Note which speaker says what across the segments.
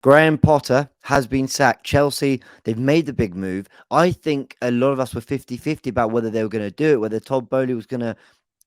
Speaker 1: Graham Potter has been sacked. Chelsea, they've made the big move. I think a lot of us were 50-50 about whether they were going to do it, whether Todd Bowley was going to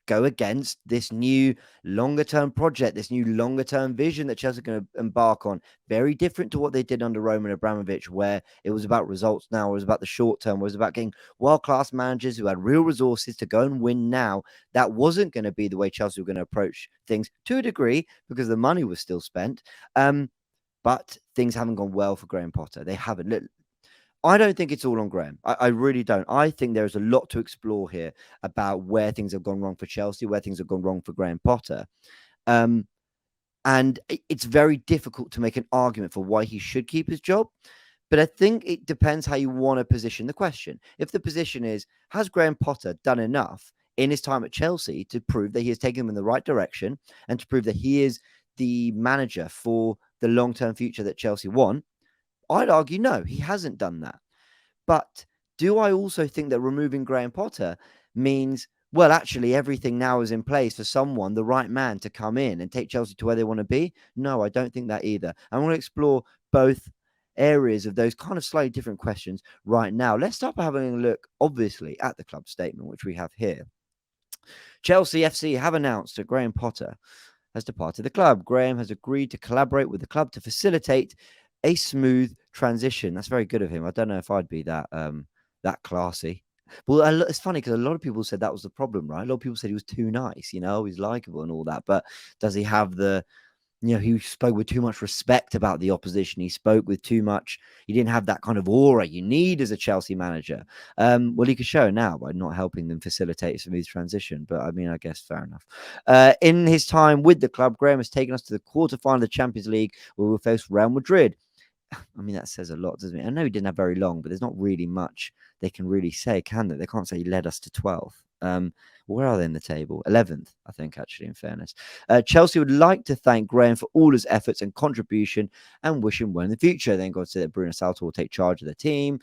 Speaker 1: go against this new longer term project, this new longer term vision that Chelsea are going to embark on. Very different to what they did under Roman Abramovich, where it was about results now, it was about the short term, it was about getting world class managers who had real resources to go and win now. That wasn't going to be the way Chelsea were going to approach things to a degree because the money was still spent. But things haven't gone well for Graham Potter. They haven't. Look, I don't think it's all on Graham. I really don't. I think there's a lot to explore here about where things have gone wrong for Chelsea, where things have gone wrong for Graham Potter. Um, and it's very difficult to make an argument for why he should keep his job. But I think it depends how you want to position the question. If the position is, has Graham Potter done enough in his time at Chelsea to prove that he has taken them in the right direction and to prove that he is the manager for the long term future that Chelsea want? I'd argue no, he hasn't done that. But do I also think that removing Graham Potter means, well, actually, everything now is in place for someone, the right man, to come in and take Chelsea to where they want to be? No, I don't think that either. I want to explore both areas of those kind of slightly different questions right now. Let's start by having a look, obviously, at the club statement, which we have here. Chelsea FC have announced that Graham Potter has departed the club. Graham has agreed to collaborate with the club to facilitate a smooth transition. That's very good of him. I don't know if I'd be that classy. Well, it's funny because a lot of people said that was the problem, right? A lot of people said he was too nice, he's likable and all that. But does he have he spoke with too much respect about the opposition. He spoke with too much. He didn't have that kind of aura you need as a Chelsea manager. Well, he could show now by not helping them facilitate a smooth transition. But I mean, I guess fair enough. In his time with the club, Graham has taken us to the quarterfinal of the Champions League, where we'll face Real Madrid. I mean, that says a lot, doesn't it? I know he didn't have very long, but there's not really much they can really say, can they? They can't say he led us to 12th. Where are they in the table? 11th, I think, actually, in fairness. Chelsea would like to thank Graham for all his efforts and contribution and wish him well in the future. Then God said that Bruno Salto will take charge of the team.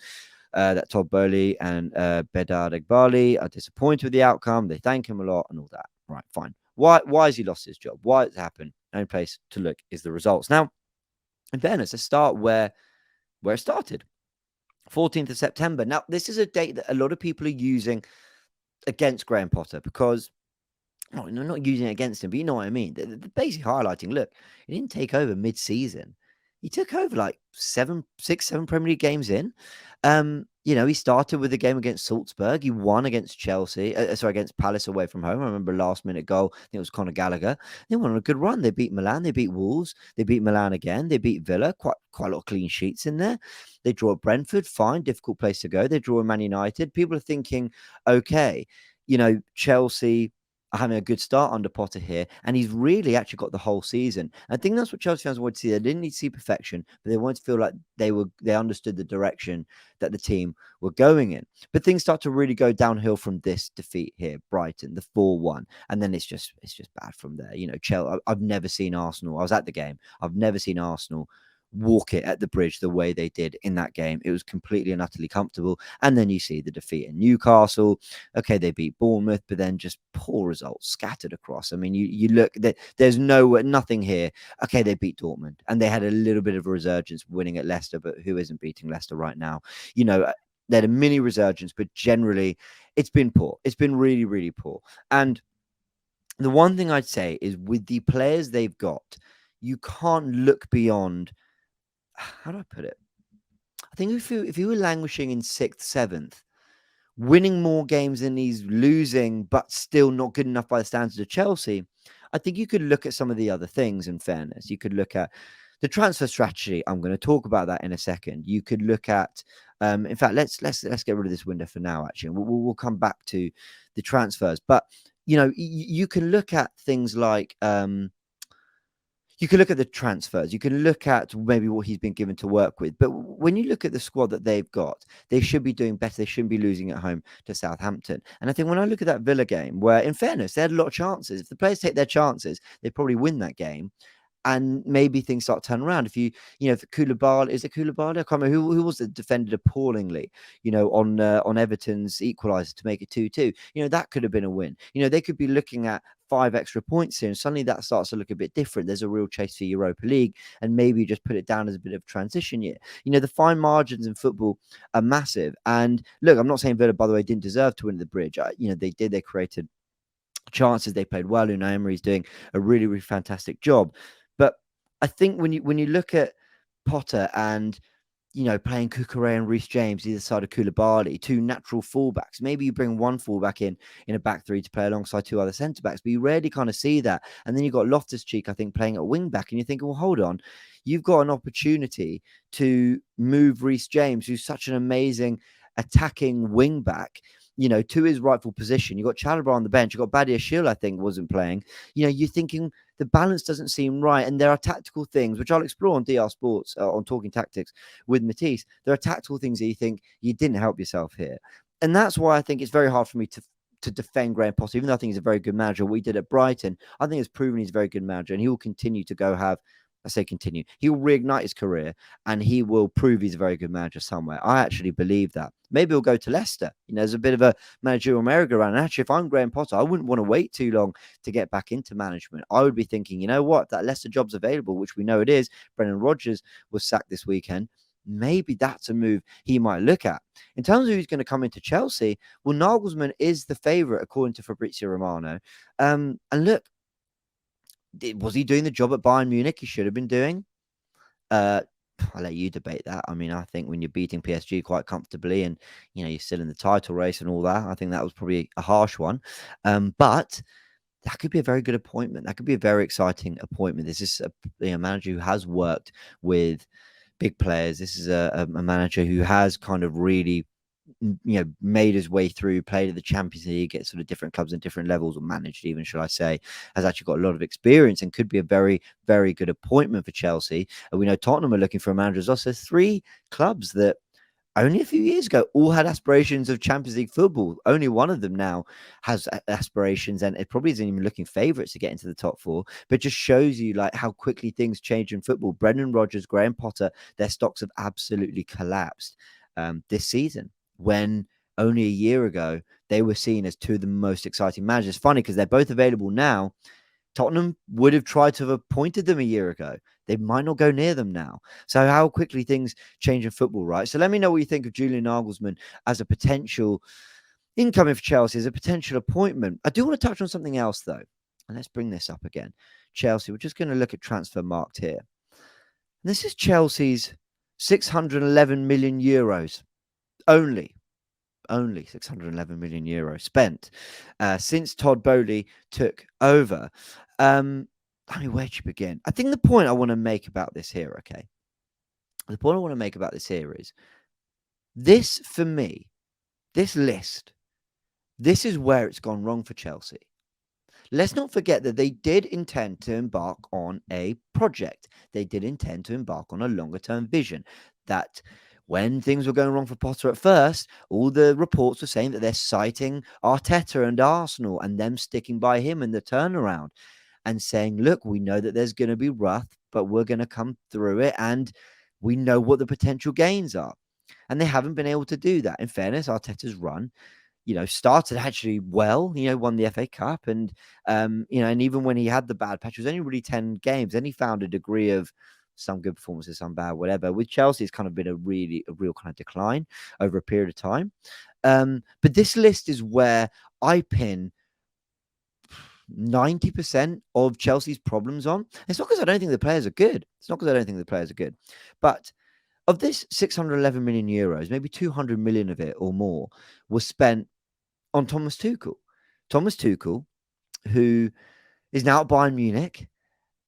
Speaker 1: That Todd Bowley and Bedard Egbali are disappointed with the outcome. They thank him a lot and all that. Right, fine. Why has he lost his job? Why has it happened? Only place to look is the results. Now, in fairness, let's start where it started. 14th of September. Now, this is a date that a lot of people are using against Graham Potter because, not using it against him, but you know what I mean. They're basically highlighting, look, he didn't take over mid-season. He took over like 7 Premier League games in. He started with a game against Salzburg. He won against Chelsea, against Palace away from home. I remember a last-minute goal. I think it was Conor Gallagher. They went on a good run. They beat Milan. They beat Wolves. They beat Milan again. They beat Villa. Quite a lot of clean sheets in there. They draw at Brentford. Fine, difficult place to go. They draw at Man United. People are thinking, okay, Chelsea are having a good start under Potter here, and he's really actually got the whole season. I think that's what Chelsea fans wanted to see. They didn't need to see perfection, but they wanted to feel like they understood the direction that the team were going in. But things start to really go downhill from this defeat here, Brighton, the 4-1, and then it's just bad from there. Chelsea. I've never seen Arsenal. I was at the game. I've never seen Arsenal walk it at the bridge the way they did in that game. It was completely and utterly comfortable. And then you see the defeat in Newcastle. Okay, they beat Bournemouth, but then just poor results scattered across. I mean, you look, there's nothing here. Okay, they beat Dortmund and they had a little bit of a resurgence winning at Leicester, but who isn't beating Leicester right now? They had a mini resurgence, but generally it's been poor. It's been really, really poor. And the one thing I'd say is with the players they've got, you can't look beyond, how do I put it? I think if you were languishing in 6th, 7th, winning more games than he's losing, but still not good enough by the standards of Chelsea, I think you could look at some of the other things. In fairness, you could look at the transfer strategy. I'm going to talk about that in a second. You could look at, in fact, let's get rid of this window for now. Actually, we'll come back to the transfers, but you can look at things like. You can look at the transfers. You can look at maybe what he's been given to work with. But when you look at the squad that they've got, they should be doing better. They shouldn't be losing at home to Southampton. And I think when I look at that Villa game, where in fairness, they had a lot of chances. If the players take their chances, they probably win that game. and maybe things start turning around. If if Koulibaly, is it Koulibaly? I can't remember who was it defended appallingly, on Everton's equaliser to make it 2-2. That could have been a win. They could be looking at 5 extra points here, and suddenly that starts to look a bit different. There's a real chase for Europa League, and maybe you just put it down as a bit of transition year. The fine margins in football are massive. And look, I'm not saying Villa, by the way, didn't deserve to win the bridge. They did. They created chances. They played well. Unai Emery's doing a really, really fantastic job. But I think when you look at Potter and playing Cucurella and Reece James either side of Koulibaly, 2 natural fullbacks. Maybe you bring one fullback in a back 3 to play alongside 2 other centre backs, but you rarely kind of see that. And then you've got Loftus-Cheek, I think, playing at wing back, and you're thinking, well, hold on, you've got an opportunity to move Reece James, who's such an amazing attacking wing back, to his rightful position. You've got Chalobah on the bench. You've got Badia Shil, I think, wasn't playing. You're thinking the balance doesn't seem right. And there are tactical things, which I'll explore on DR Sports, on Talking Tactics with Matisse. There are tactical things that you think you didn't help yourself here. And that's why I think it's very hard for me to defend Graham Potter, even though I think he's a very good manager. What he did at Brighton, I think it's proven he's a very good manager, and he will continue to continue. He will reignite his career, and he will prove he's a very good manager somewhere. I actually believe that. Maybe he'll go to Leicester. There's a bit of a managerial merry-go-round. And actually, if I'm Graham Potter, I wouldn't want to wait too long to get back into management. I would be thinking, you know what, if that Leicester job's available, which we know it is. Brendan Rodgers was sacked this weekend. Maybe that's a move he might look at. In terms of who's going to come into Chelsea, well, Nagelsmann is the favourite, according to Fabrizio Romano. And look, was he doing the job at Bayern Munich he should have been doing? I'll let you debate that. I mean, I think when you're beating PSG quite comfortably and, you're still in the title race and all that, I think that was probably a harsh one. But that could be a very good appointment. That could be a very exciting appointment. This is a manager who has worked with big players. This is a manager who has kind of really made his way through, played at the Champions League at sort of different clubs and different levels, or managed even, shall I say, has actually got a lot of experience and could be a very, very good appointment for Chelsea. And we know Tottenham are looking for a manager as well. So 3 clubs that only a few years ago all had aspirations of Champions League football. Only one of them now has aspirations, and it probably isn't even looking favourites to get into the top 4, but just shows you like how quickly things change in football. Brendan Rodgers, Graham Potter, their stocks have absolutely collapsed this season, when only a year ago they were seen as 2 of the most exciting managers. Funny, because they're both available now. Tottenham would have tried to have appointed them a year ago. They might not go near them now. So how quickly things change in football, right? So let me know what you think of Julian Nagelsmann as a potential incoming for Chelsea, as a potential appointment. I do want to touch on something else, though. And let's bring this up again. Chelsea, we're just going to look at transfer marked here. This is Chelsea's 611 million euros. Only 611 million euros spent since Todd Boehly took over. I mean, where do you begin? I think the point I want to make about this here, okay? The point I want to make about this here is this, for me, this list, this is where it's gone wrong for Chelsea. Let's not forget that they did intend to embark on a project. They did intend to embark on a longer-term vision. That when things were going wrong for Potter at first, all the reports were saying that they're citing Arteta and Arsenal and them sticking by him in the turnaround and saying, look, we know that there's going to be rough, but we're going to come through it and we know what the potential gains are. And they haven't been able to do that. In fairness, Arteta's run, started actually well, won the FA Cup. And, and even when he had the bad patch, it was only really 10 games. Then he found a degree of some good performances, some bad, whatever. With Chelsea, it's kind of been a real kind of decline over a period of time. But this list is where I pin 90% of Chelsea's problems on. It's not because I don't think the players are good. But of this 611 million euros, maybe 200 million of it or more was spent on Thomas Tuchel. Thomas Tuchel, who is now at Bayern Munich,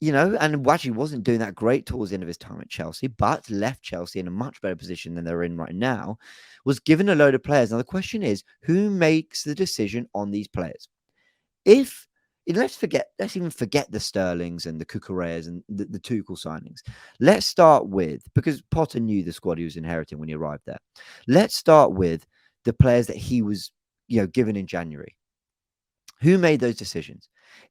Speaker 1: and actually wasn't doing that great towards the end of his time at Chelsea, but left Chelsea in a much better position than they're in right now, was given a load of players. Now, the question is, who makes the decision on these players? Let's even forget the Sterlings and the Cucurellas and the Tuchel signings. Let's start with, because Potter knew the squad he was inheriting when he arrived there. Let's start with the players that he was, given in January. Who made those decisions?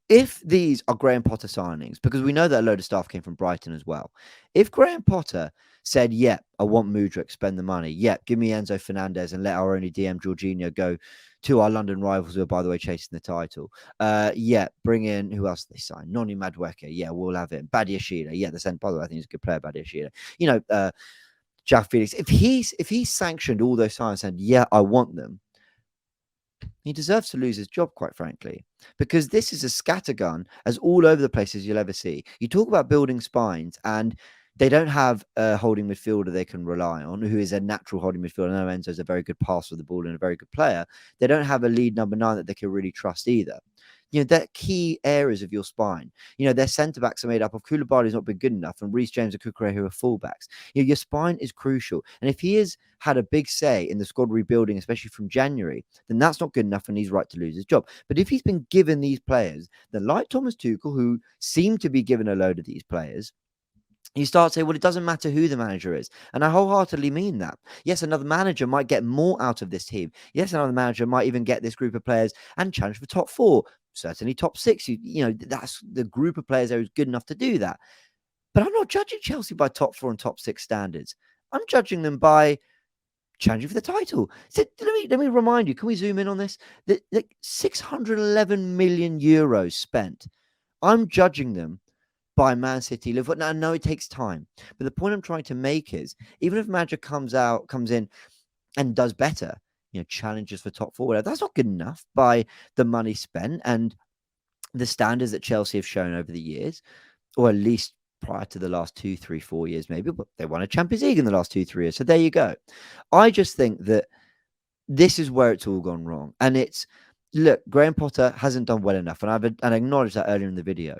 Speaker 1: If these are Graham Potter signings, because we know that a load of staff came from Brighton as well, if Graham Potter said, "Yeah, I want Mudryk, spend the money. Yeah, give me Enzo Fernandez and let our only DM Jorginho go to our London rivals who are, by the way, chasing the title. Yeah, bring in who else they signed? Noni Madueke. Yeah, we'll have it. Badiashile. Yeah, the sent. By the way, I think he's a good player, Badiashile. You know, Jack Felix. If he's sanctioned all those signs and yeah, I want them, he deserves to lose his job, quite frankly, because this is a scattergun as all over the places you'll ever see. You talk about building spines, and they don't have a holding midfielder they can rely on, who is a natural holding midfielder. I know Enzo's a very good passer of the ball and a very good player. They don't have a lead number 9 that they can really trust either. They're key areas of your spine. Their centre backs are made up of Koulibaly's not been good enough, and Reece James and Cucurella who are fullbacks. Your spine is crucial. And if he has had a big say in the squad rebuilding, especially from January, then that's not good enough and he's right to lose his job. But if he's been given these players, then like Thomas Tuchel, who seemed to be given a load of these players, you start saying, well, it doesn't matter who the manager is. And I wholeheartedly mean that. Yes, another manager might get more out of this team. Yes, another manager might even get this group of players and challenge for top 4, certainly top 6. That's the group of players there is good enough to do that. But I'm not judging Chelsea by top 4 and top 6 standards. I'm judging them by challenging for the title. So let me remind you, can we zoom in on this? That 611 million euros spent. I'm judging them by Man City, Liverpool. Now, I know it takes time, but the point I'm trying to make is, even if manager comes in and does better, challenges for top 4, whatever, that's not good enough by the money spent and the standards that Chelsea have shown over the years, or at least prior to the last 2, 3, 4 years, maybe. But they won a Champions League in the last 2, 3 years. So there you go. I just think that this is where it's all gone wrong. And look, Graham Potter hasn't done well enough. And I acknowledged that earlier in the video.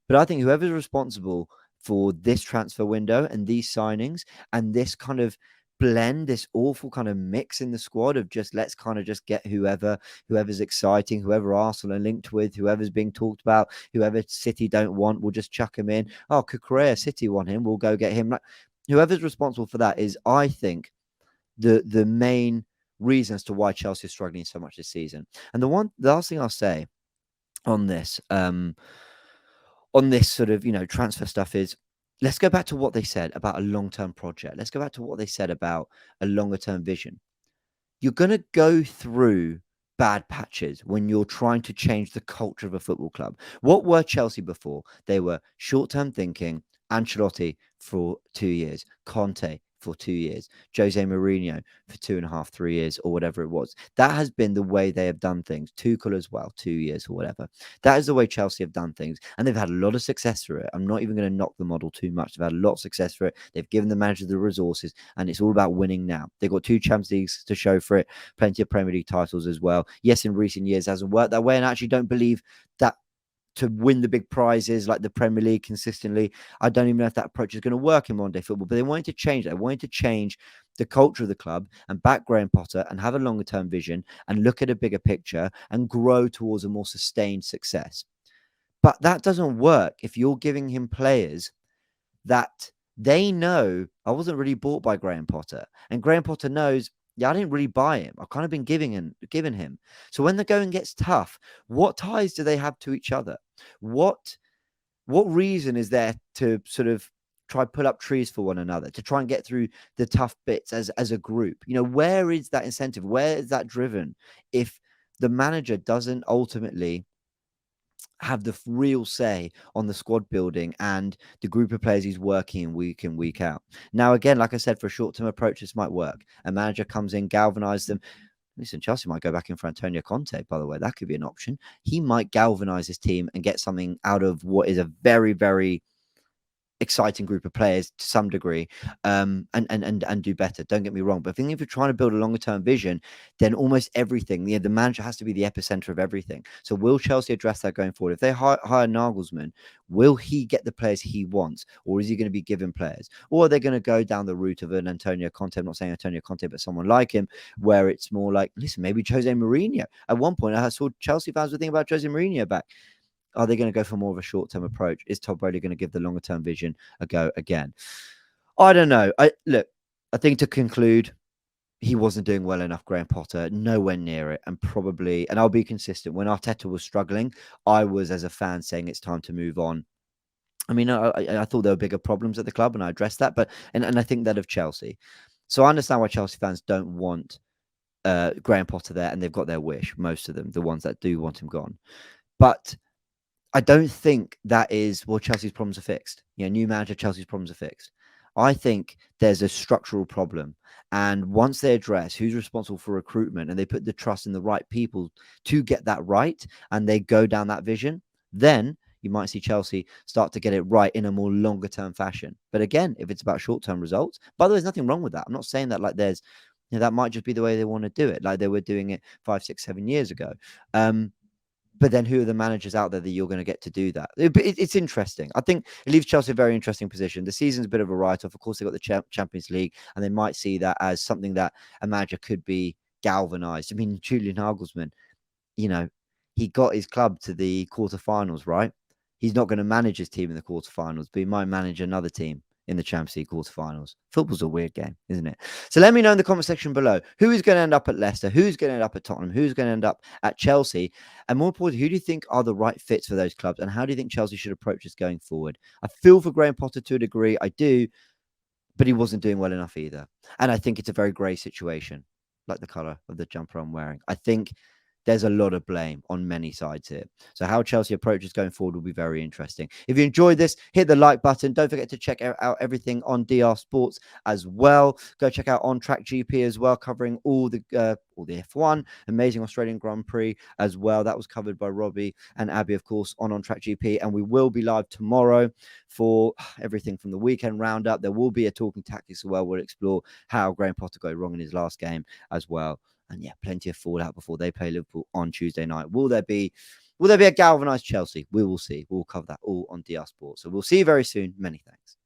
Speaker 1: But I think whoever's responsible for this transfer window and these signings and this kind of blend, this awful kind of mix in the squad of just let's kind of just get whoever's exciting, whoever Arsenal are linked with, whoever's being talked about, whoever City don't want, we'll just chuck him in. Oh, Cucurella, City want him, we'll go get him. Whoever's responsible for that is, I think, the main reason as to why Chelsea is struggling so much this season. And the last thing I'll say on this, sort of, transfer stuff is, let's go back to what they said about a long-term project. Let's go back to what they said about a longer-term vision. You're going to go through bad patches when you're trying to change the culture of a football club. What were Chelsea before? They were short-term thinking. Ancelotti for 2 years, Conte for 2 years, Jose Mourinho for 2.5, 3 years, or whatever it was. That has been the way they have done things. Tuchel as well, 2 years or whatever. That is the way Chelsea have done things, and they've had a lot of success for it. I'm not even going to knock the model too much. They've had a lot of success for it. They've given the manager the resources, and it's all about winning now. They've got 2 Champions Leagues to show for it, plenty of Premier League titles as well. Yes, in recent years it hasn't worked that way, and I actually don't believe that to win the big prizes like the Premier League consistently, I don't even know if that approach is going to work in modern day football. But they wanted to change that. They wanted to change the culture of the club and back Graham Potter and have a longer term vision and look at a bigger picture and grow towards a more sustained success. But that doesn't work if you're giving him players that they know, I wasn't really bought by Graham Potter. And Graham Potter knows, yeah, I didn't really buy him. I've kind of been giving him. So when the going gets tough, what ties do they have to each other? What reason is there to sort of try pull up trees for one another, to try and get through the tough bits as a group? Where is that incentive? Where is that driven if the manager doesn't ultimately have the real say on the squad building and the group of players he's working week in, week out? Now, again, like I said, for a short-term approach, this might work. A manager comes in, galvanizes them. Listen, Chelsea might go back in for Antonio Conte, by the way. That could be an option. He might galvanize his team and get something out of what is a very, very exciting group of players to some degree, and do better. Don't get me wrong, but I think if you're trying to build a longer term vision, then almost everything, the manager has to be the epicenter of everything. So will Chelsea address that going forward? If they hire Nagelsmann, will he get the players he wants, or is he going to be given players, or are they going to go down the route of an Antonio Conte? I'm not saying Antonio Conte, but someone like him, where it's more like, listen, maybe Jose Mourinho. At one point, I saw Chelsea fans were thinking about Jose Mourinho back. Are they going to go for more of a short-term approach? Is Todd Bowley going to give the longer-term vision a go again? I don't know. I think to conclude, he wasn't doing well enough, Graham Potter, nowhere near it. And I'll be consistent. When Arteta was struggling, I was, as a fan, saying it's time to move on. I mean, I thought there were bigger problems at the club, and I addressed that. But and I think that of Chelsea. So I understand why Chelsea fans don't want Graham Potter there, and they've got their wish. Most of them, the ones that do want him gone, but I don't think that is, well, Chelsea's problems are fixed. New manager, Chelsea's problems are fixed. I think there's a structural problem. And once they address who's responsible for recruitment and they put the trust in the right people to get that right, and they go down that vision, then you might see Chelsea start to get it right in a more longer term fashion. But again, if it's about short term results, by the way, there's nothing wrong with that. I'm not saying that like there's, that might just be the way they want to do it, like they were doing it 5, 6, 7 years ago. But then who are the managers out there that you're going to get to do that? It's interesting. I think it leaves Chelsea a very interesting position. The season's a bit of a write-off. Of course, they've got the Champions League, and they might see that as something that a manager could be galvanized. I mean, Julian Nagelsmann, he got his club to the quarterfinals, right? He's not going to manage his team in the quarterfinals, but he might manage another team in the Champions League quarterfinals. Football's a weird game, isn't it? So let me know in the comment section below who is going to end up at Leicester, who's going to end up at Tottenham, who's going to end up at Chelsea, and more importantly, who do you think are the right fits for those clubs, and how do you think Chelsea should approach this going forward? I feel for Graham Potter to a degree, I do, but he wasn't doing well enough either. And I think it's a very grey situation, like the colour of the jumper I'm wearing. I think there's a lot of blame on many sides here. So how Chelsea approaches going forward will be very interesting. If you enjoyed this, hit the like button. Don't forget to check out everything on DR Sports as well. Go check out On Track GP as well, covering all the F1, amazing Australian Grand Prix as well. That was covered by Robbie and Abby, of course, on Track GP. And we will be live tomorrow for everything from the weekend roundup. There will be a Talking Tactics as well. We'll explore how Graham Potter got wrong in his last game as well. And yeah, plenty of fallout before they play Liverpool on Tuesday night. Will there be a galvanized Chelsea? We will see. We'll cover that all on DR Sports. So we'll see you very soon. Many thanks.